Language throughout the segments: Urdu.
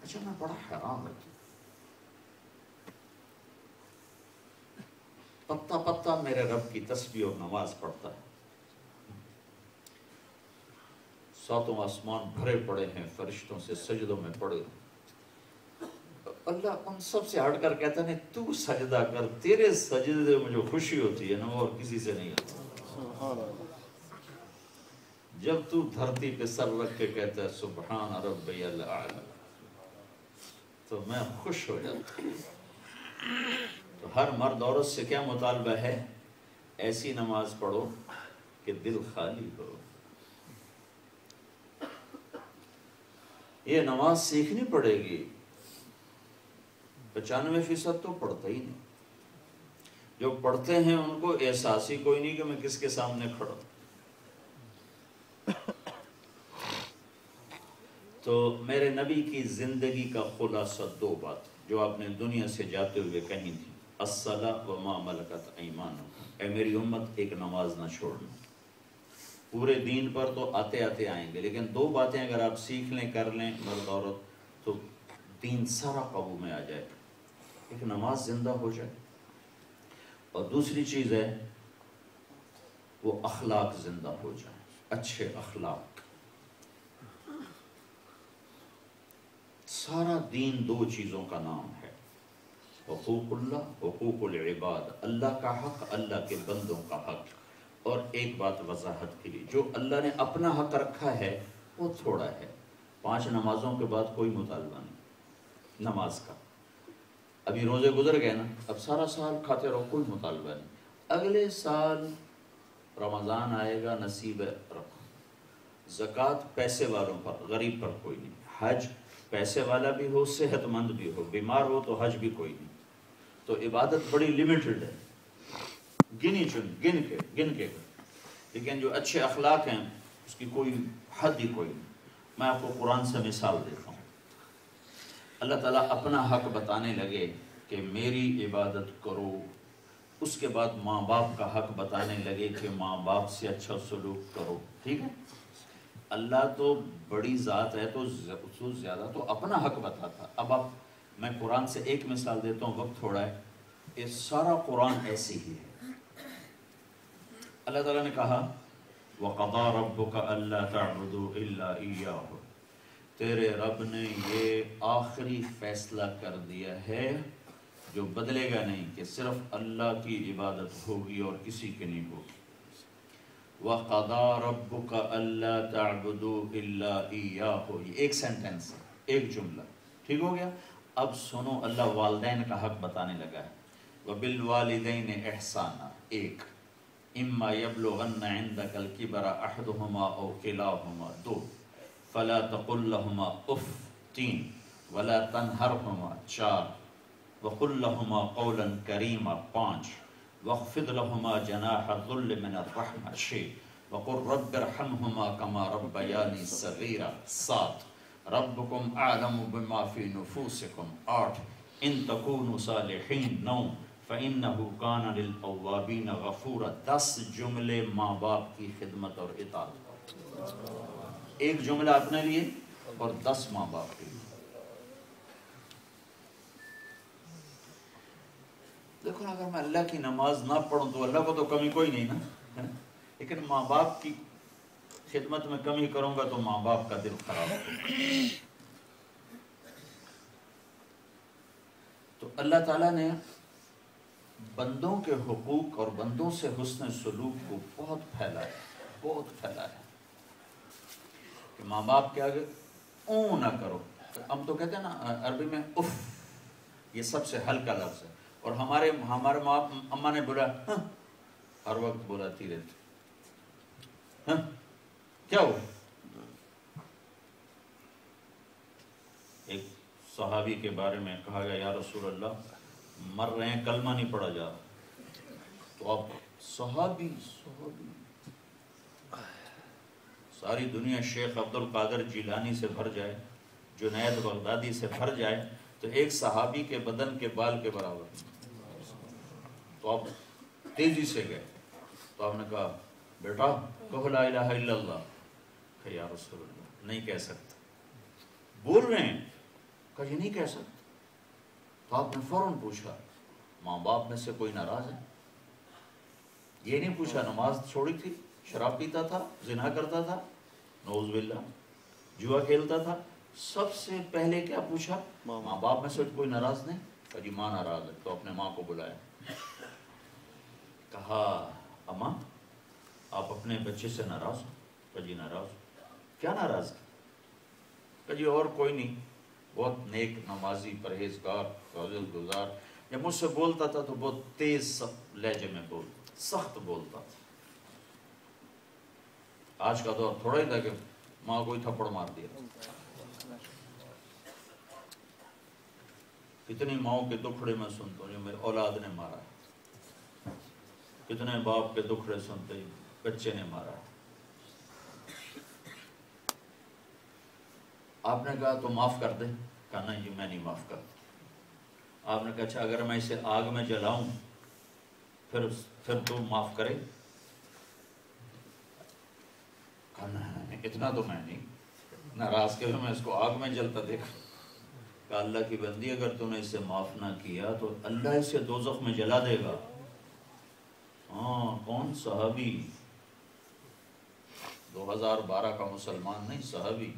اچھا میں بڑا حیران رہتا ہوں، پتا پتا میرے رب کی تسبیح اور نماز پڑھتا ہے، ساتوں آسمان بھرے پڑے ہیں فرشتوں سے، سجدوں میں پڑے، اللہ ان سب سے ہٹ کر کہتا ہے تو سجدہ کر، تیرے سجدے میں جو خوشی ہوتی ہے نا وہ اور کسی سے نہیں ہوتی۔ جب تو دھرتی پہ سر رکھ کے کہتا ہے سبحان ربی الاعلی، تو میں خوش ہو جاتا ہوں۔ تو ہر مرد عورت سے کیا مطالبہ ہے؟ ایسی نماز پڑھو کہ دل خالی ہو۔ یہ نماز سیکھنی پڑے گی، 95% تو پڑھتا ہی نہیں، جو پڑھتے ہیں ان کو احساس ہی کوئی نہیں کہ میں کس کے سامنے کھڑا۔ تو میرے نبی کی زندگی کا خلاصہ 2 بات جو آپ نے دنیا سے جاتے ہوئے کہی تھی، الصلاۃ وما ملکت ایمانکم، اے میری امت ایک نماز نہ چھوڑنا۔ پورے دین پر تو آتے آتے آئیں گے، لیکن 2 باتیں اگر آپ سیکھ لیں کر لیں مرد عورت تو دین سارا قابو میں آ جائے گا۔ ایک نماز زندہ ہو جائے، اور دوسری چیز ہے وہ اخلاق زندہ ہو جائیں، اچھے اخلاق۔ سارا دین 2 چیزوں کا نام ہے، حقوق اللہ، حقوق العباد، اللہ کا حق، اللہ کے بندوں کا حق۔ اور ایک بات وضاحت کے لیے، جو اللہ نے اپنا حق رکھا ہے وہ تھوڑا ہے، 5 نمازوں کے بعد کوئی مطالبہ نہیں نماز کا۔ ابھی روزے گزر گئے نا، اب سارا سال کھاتے رہو، کوئی مطالبہ نہیں، اگلے سال رمضان آئے گا، نصیب رکھو۔ زکوٰۃ پیسے والوں پر، غریب پر کوئی نہیں۔ حج پیسے والا بھی ہو، صحت مند بھی ہو، بیمار ہو تو حج بھی کوئی نہیں۔ تو عبادت بڑی لیمیٹڈ ہے، گن کے، لیکن جو اچھے اخلاق ہیں اس کی کوئی حد ہی کوئی نہیں۔ میں آپ کو قرآن سے مثال دیتا ہوں۔ اللہ تعالیٰ اپنا حق بتانے لگے کہ میری عبادت کرو، اس کے بعد ماں باپ کا حق بتانے لگے کہ ماں باپ سے اچھا سلوک کرو، ٹھیک ہے؟ اللہ تو بڑی ذات ہے تو زیادہ تو اپنا حق بتاتا۔ اب میں قرآن سے ایک مثال دیتا ہوں، وقت تھوڑا ہے، یہ سارا قرآن ایسی ہی ہے۔ اللہ تعالیٰ نے کہا وَقَضَىٰ رَبُّكَ أَلَّا تَعْبُدُوا إِلَّا إِيَّاهُ، تیرے رب نے یہ آخری فیصلہ کر دیا ہے جو بدلے گا نہیں، کہ صرف اللہ کی عبادت ہوگی اور کسی کی نہیں ہوگی۔ وَقَضَىٰ رَبُّكَ أَلَّا تَعْبُدُوا إِلَّا إِيَّاهُ، یہ ایک سینٹنس ہے، ایک جملہ، ٹھیک ہو گیا؟ اب سنو، اللہ والدین کا حق بتانے لگا ہے، وَبِالْوَالِدَيْنِ إِحْسَانًا، ایک، اما یبلغن عندک الکبر احدہما او کلاہما، 2، فلا تقل لہما اف، 3، ولا تنہرہما، 4، وقل لہما قولا کریما، 5، واخفض لہما جناح الذل من الرحمہ، 6، وقل رب ارحمہما کما ربیانی صغیرا، 7، ربکم اعلم بما فی نفوسکم، 8، ان تکونوا صالحین، 9، فَإِنَّهُ كَانَ لِلْأَوَّابِينَ غَفُورًا۔ 10 جملے ماں باپ کی خدمت اور اطاعت، ایک جملہ اپنے لیے اور 10 ماں باپ کے لیے۔ دیکھو اگر میں اللہ کی نماز نہ پڑھوں تو اللہ کو تو کمی کوئی نہیں نا، لیکن ماں باپ کی خدمت میں کمی کروں گا تو ماں باپ کا دل خراب ہوگا۔ تو اللہ تعالیٰ نے بندوں کے حقوق اور بندوں سے حسن سلوک کو بہت پھیلایا کہ ماں باپ کے آگے اوں نہ کرو۔ ہم تو کہتے ہیں نا عربی میں اف، یہ سب سے ہلکا لفظ ہے، اور ہمارے ماں اماں نے بولا ہاں، ہر وقت بولاتی رہتی، ہاں کیا ہو؟ ایک صحابی کے بارے میں کہا گیا یا رسول اللہ مر رہے ہیں، کلمہ نہیں پڑھا جا رہا، تو اب صحابی ساری دنیا شیخ عبد القادر جیلانی سے بھر جائے، جنید بغدادی سے بھر جائے تو ایک صحابی کے بدن کے بال کے برابر، تو اب تیزی سے گئے، تو آپ نے کہا بیٹا کہو لا الہ الا اللہ، کہ یا رسول اللہ نہیں کہہ سکتا، بول رہے ہیں کہا یہ نہیں کہہ سکتے. تو آپ نے فوراً پوچھا ماں باپ میں سے کوئی ناراض ہے؟ یہ نہیں پوچھا نماز چھوڑی تھی، شراب پیتا تھا، زنا کرتا تھا، نعوذ باللہ، جوا کھیلتا تھا. سب سے پہلے کیا پوچھا؟ ماں باپ میں سے کوئی ناراض نہیں؟ کہا جی ماں ناراض ہے. تو اپنے ماں کو بلایا، کہا اماں آپ اپنے بچے سے ناراض ہو؟ کہا جی ناراض ہو. کیا ناراض ہے؟ کہا جی اور کوئی نہیں، بہت نیک نمازی پرہیزگار فاضل گزار، جب مجھ سے بولتا تھا تو بہت تیز لہجے میں بولتا، سخت بولتا تھا. آج کا دور تھوڑا ہی تھا کہ ماں کو ہی تھپڑ مار دیا. کتنی ماؤں کے دکھڑے میں سنتا ہوں جو میرے اولاد نے مارا ہے، کتنے باپ کے دکھڑے سنتے ہی بچے نے مارا ہے. آپ نے کہا تو معاف کر دے. کہا نہیں جی میں نہیں معاف کرتا. آپ نے کہا اچھا اگر میں اسے آگ میں جلاؤں پھر تو معاف کرے؟ کہا نہیں اتنا تو میں نہیں، ناراض کے میں اس کو آگ میں جلتا دیکھا. کہا اللہ کی بندی اگر تو نے اسے معاف نہ کیا تو اللہ اسے دوزخ میں جلا دے گا. ہاں کون؟ صحابی، 2012 کا مسلمان نہیں، صحابی.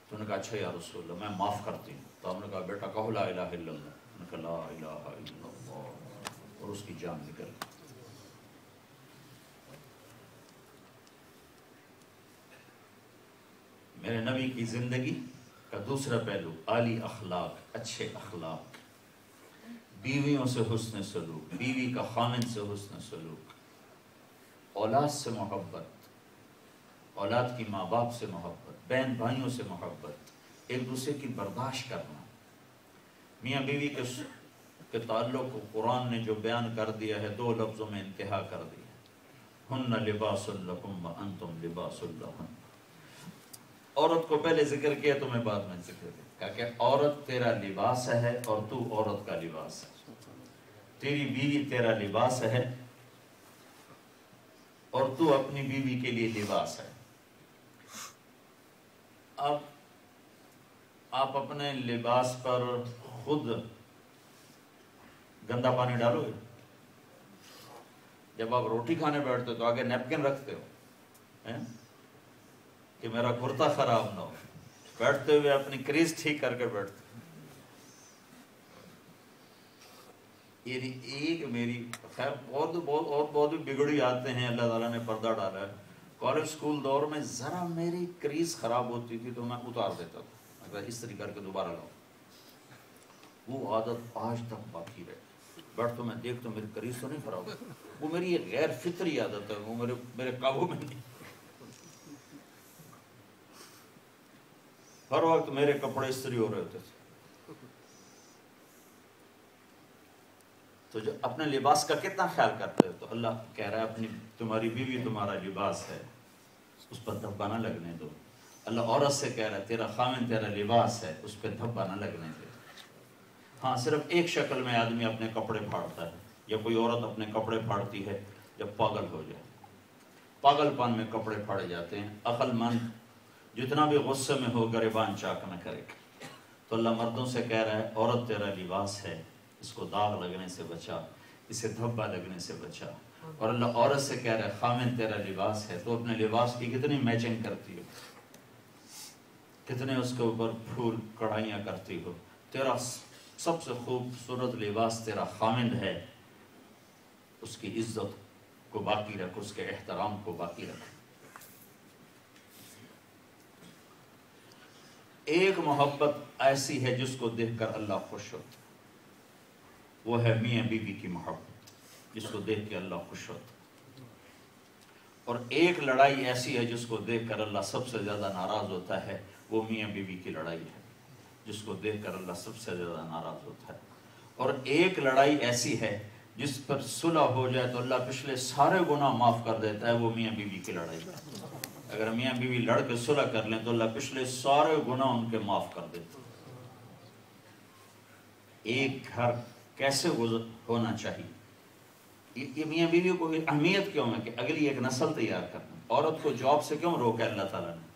تو نے کہا اچھا یا رسول اللہ میں معاف کرتی ہوں. تو ہم نے کہا بیٹا کہو لا الہ الا اللہ. نے کہا لا الہ الا اللہ، اور اس کی جان نکل گئی. میرے نبی کی زندگی کا دوسرا پہلو عالی اخلاق، اچھے اخلاق، بیویوں سے حسن سلوک، بیوی کا خامن سے حسن سلوک، اولاد سے محبت، اولاد کی ماں باپ سے محبت، بہن بھائیوں سے محبت، ایک دوسرے کی برداشت کرنا. میاں بیوی کے تعلق کو قرآن نے جو بیان کر دیا ہے 2 لفظوں میں انتہا کر دیا، ہن لباس لکم وانتم لباس لہن. عورت کو پہلے ذکر کیا، تمہیں بعد میں ذکر کیا. کہا کہ عورت تیرا لباس ہے اور تو عورت کا لباس ہے. تیری بیوی تیرا لباس ہے اور تو اپنی بیوی کے لیے لباس ہے. اب آپ اپنے لباس پر خود گندا پانی ڈالو گے؟ جب آپ روٹی کھانے بیٹھتے ہو تو آگے نیپکن رکھتے ہو کہ میرا کرتا خراب نہ ہو. بیٹھتے ہوئے اپنی کریز ٹھیک کر کے بیٹھتے. ایک میری خیر بہت بھی بگڑی آتے ہیں، اللہ تعالیٰ نے پردہ ڈالا ہے. کالج سکول دور میں ذرا میری کریز خراب ہوتی تھی تو میں اتار دیتا تھا، اگر اس طریقے کر کے دوبارہ لاؤں. وہ عادت آج تک باقی رہے. بیٹھ تو میں دیکھتا ہوں میری کریز تو نہیں خراب ہوتی. وہ میری ایک غیر فطری عادت ہے، وہ میرے قابو میں نہیں. ہر وقت میرے کپڑے استری ہو رہے ہوتے تھے. تو جو اپنے لباس کا کتنا خیال کرتے ہو، تو اللہ کہہ رہا ہے اپنی تمہاری بیوی تمہارا لباس ہے، اس پر دھبا نہ لگنے دو. اللہ عورت سے کہہ رہا ہے تیرا خامن تیرا لباس ہے، اس پہ دھبا نہ لگنے دو. ہاں صرف ایک شکل میں آدمی اپنے کپڑے پھاڑتا ہے، یا کوئی عورت اپنے کپڑے پھاڑتی ہے جب پاگل ہو جائے. پاگل پن میں کپڑے پھاڑے جاتے ہیں. عقل مند جتنا بھی غصے میں ہو گریبان چاک نہ کرے. تو اللہ مردوں سے کہہ رہا ہے عورت تیرا لباس ہے، اس کو داغ لگنے سے بچا، اسے دھبا لگنے سے بچا. اور اللہ عورت سے کہہ رہا ہے خامن تیرا لباس ہے، تو اپنے لباس کی کتنی میچنگ کرتی ہو، کتنے اس کے اوپر پھول کڑھائیاں کرتی ہو. تیرا سب سے خوبصورت لباس تیرا خامن ہے، اس کی عزت کو باقی رکھ، اس کے احترام کو باقی رکھ. ایک محبت ایسی ہے جس کو دیکھ کر اللہ خوش ہوتا، وہ ہے میاں بیوی کی محبت، جس کو دیکھ کے اللہ خوش ہوتا. اور ایک لڑائی ایسی ہے جس کو دیکھ کر اللہ سب سے زیادہ ناراض ہوتا ہے، وہ میاں بیوی کی لڑائی ہے، جس کو دیکھ کر اللہ سب سے زیادہ ناراض ہوتا ہے. اور ایک لڑائی ایسی ہے جس پر صلح ہو جائے تو اللہ پچھلے سارے گناہ معاف کر دیتا ہے، وہ میاں بیوی کی لڑائی ہے. اگر میاں بیوی لڑ کے صلح کر لیں تو اللہ پچھلے سارے گناہ ان کے معاف کر دیتے. ایک گھر کیسے ہونا چاہیے، یہ میاں بیوی کو اہمیت کیوں ہے کہ اگلی ایک نسل تیار کرنا. عورت کو جاب سے کیوں روکا اللہ تعالیٰ نے؟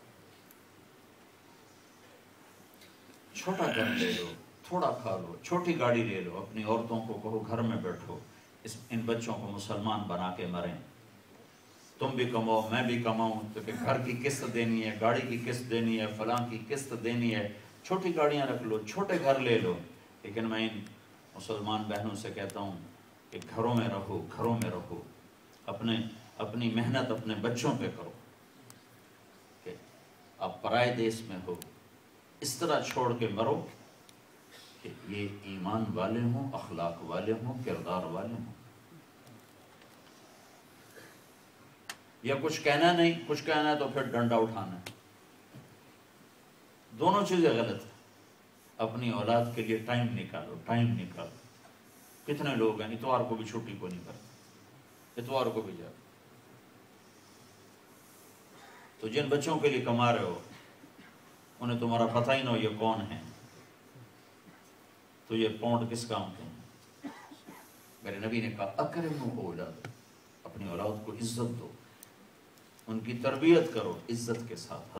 چھوٹا گھر لے لو، تھوڑا کھا لو، چھوٹی گاڑی لے لو، اپنی عورتوں کو کہو گھر میں بیٹھو، ان بچوں کو مسلمان بنا کے مریں، تم بھی کماؤ میں بھی کماؤں، کیونکہ گھر کی قسط دینی ہے، گاڑی کی قسط دینی ہے، فلاں کی قسط دینی ہے، چھوٹی گاڑیاں رکھ لو، چھوٹے گھر لے لو۔ لیکن میں ان مسلمان بہنوں سے کہتا ہوں کہ گھروں میں رہو، گھروں میں رہو، اپنی محنت اپنے بچوں پہ کرو، کہ آپ پرائے دیس میں ہو، اس طرح چھوڑ کے مرو کہ یہ ایمان والے ہوں، اخلاق والے ہوں، کردار والے ہوں۔ یا کچھ کہنا نہیں، کچھ کہنا ہے تو پھر ڈنڈا اٹھانا ہے، دونوں چیزیں غلط ہیں۔ اپنی اولاد کے لیے ٹائم نکالو، ٹائم نکالو۔ کتنے لوگ ہیں اتوار کو بھی چھٹی کو نہیں کرتے، اتوار کو بھی جاتے۔ تو جن بچوں کے لیے کما رہے ہو انہیں تمہارا پتہ ہی نہ ہو یہ کون ہے، تو یہ پونڈ کس کام کے ہیں؟ میرے نبی نے کہا اکرموا اولاد، اپنی اولاد کو عزت دو، ان کی تربیت کرو عزت کے ساتھ۔